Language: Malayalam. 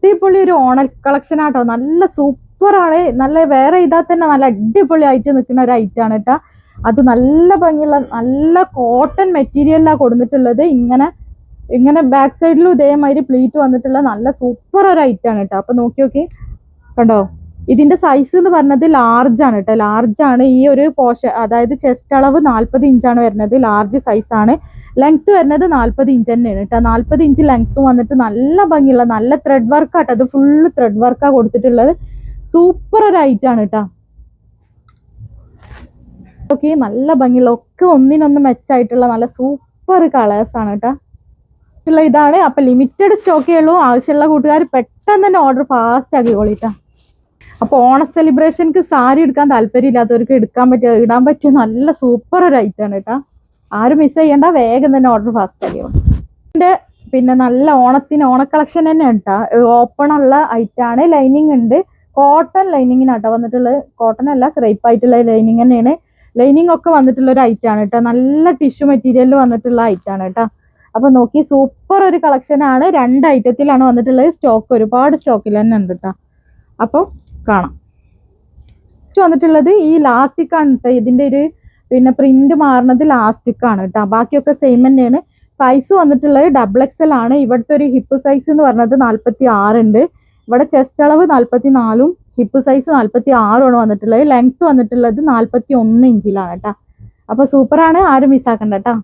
അടിപൊളി ഒരു ഓണ കളക്ഷൻ ആട്ടോ. നല്ല സൂപ്പറാണ്. നല്ല വേറെ ഇതാ തന്നെ നല്ല അടിപൊളി ആയിട്ട് നിൽക്കുന്ന ഒരു ഐറ്റം ആണ് കേട്ടോ. അത് നല്ല ഭംഗിയുള്ള നല്ല കോട്ടൺ മെറ്റീരിയലിലാണ് കൊടുത്തിട്ടുള്ളത്. ഇങ്ങനെ ബാക്ക് സൈഡിലും ഇതേമാതിരി പ്ലീറ്റ് വന്നിട്ടുള്ള നല്ല സൂപ്പർ ഒരു ഐറ്റം ആണ് കേട്ടോ. അപ്പൊ നോക്കി നോക്കി കണ്ടോ. ഇതിന്റെ സൈസ് എന്ന് പറഞ്ഞത് ലാർജ് ആണ് കേട്ടോ. ലാർജ് ആണ് ഈ ഒരു പോർഷൻ, അതായത് ചെസ്റ്റ് അളവ് 40 ഇഞ്ചാണ് വരുന്നത്. ലാർജ് സൈസ് ആണ്. ലെങ്ത് വരുന്നത് 40 ഇഞ്ച് തന്നെയാണ് കേട്ടോ. 40 ഇഞ്ച് ലെങ്ത് വന്നിട്ട് നല്ല ഭംഗിയുള്ള നല്ല ത്രെഡ് വർക്ക് ആട്ടോ. അത് ഫുള്ള് ത്രെഡ് വർക്കാണ് കൊടുത്തിട്ടുള്ളത്. സൂപ്പർ ഒരു ഐറ്റം ആണ് കേട്ടോ. ഓക്കെ, നല്ല ഭംഗിയുള്ള ഒക്കെ ഒന്നിനൊന്ന് മെച്ചായിട്ടുള്ള നല്ല സൂപ്പർ കളേഴ്സ് ആണ് കേട്ടോ. ഇതാണ്. അപ്പൊ ലിമിറ്റഡ് സ്റ്റോക്കേ ഉള്ളൂ. ആവശ്യമുള്ള കൂട്ടുകാർ പെട്ടെന്ന് തന്നെ ഓർഡർ ഫാസ്റ്റ് ആക്കിക്കോളിട്ടാ. അപ്പൊ ഓണ സെലിബ്രേഷൻക്ക് സാരി എടുക്കാൻ താല്പര്യമില്ലാത്തവർക്ക് ഇടാൻ പറ്റിയ നല്ല സൂപ്പർ ഒരു ഐറ്റം ആണ് കേട്ടോ. ആരും മിസ് ചെയ്യണ്ട, വേഗം തന്നെ ഓർഡർ ഫാസ്റ്റ് ആക്കിയോ. പിന്നെ നല്ല ഓണ കളക്ഷൻ തന്നെ കേട്ടോ. ഓപ്പൺ ഉള്ള ഐറ്റം ആണ്. ലൈനിങ് ഉണ്ട്. കോട്ടൺ ലൈനിങ്ങിനാട്ടോ വന്നിട്ടുള്ളത്. കോട്ടൺ അല്ല, ക്രേപ്പ് ആയിട്ടുള്ള ലൈനിങ് തന്നെയാണ്. ലൈനിങ് ഒക്കെ വന്നിട്ടുള്ള ഒരു ഐറ്റം ആണ് കേട്ടോ. നല്ല ടിഷ്യൂ മെറ്റീരിയലിൽ വന്നിട്ടുള്ള ഐറ്റം ആണ് കേട്ടോ. അപ്പൊ നോക്കി സൂപ്പർ ഒരു കളക്ഷൻ ആണ്. 2 ഐറ്റത്തിലാണ് വന്നിട്ടുള്ളത്. സ്റ്റോക്ക് ഒരുപാട് സ്റ്റോക്കിൽ തന്നെ ഉണ്ട് കേട്ടോ. അപ്പോൾ കാണാം. വന്നിട്ടുള്ളത് ഈ ലാസ്റ്റിക് ആണ് കേട്ടോ. ഇതിന്റെ ഒരു പിന്നെ പ്രിന്റ് മാറുന്നത് ലാസ്റ്റിക് ആണ് കേട്ടോ. ബാക്കിയൊക്കെ സെയിം തന്നെയാണ്. സൈസ് വന്നിട്ടുള്ളത് XXL ആണ്. ഇവിടുത്തെ ഒരു ഹിപ്പ് സൈസ് എന്ന് പറഞ്ഞത് 46 ഉണ്ട്. ഇവിടെ ചെസ്റ്റ് അളവ് 44ഉം ഹിപ്പ് സൈസ് 46ആണ് വന്നിട്ടുള്ളത്. ലെങ്ത് വന്നിട്ടുള്ളത് 41 ഇഞ്ചിലാണ് കേട്ടോ. അപ്പൊ സൂപ്പറാണ്, ആരും മിസ്സാക്കണ്ട കേട്ടോ.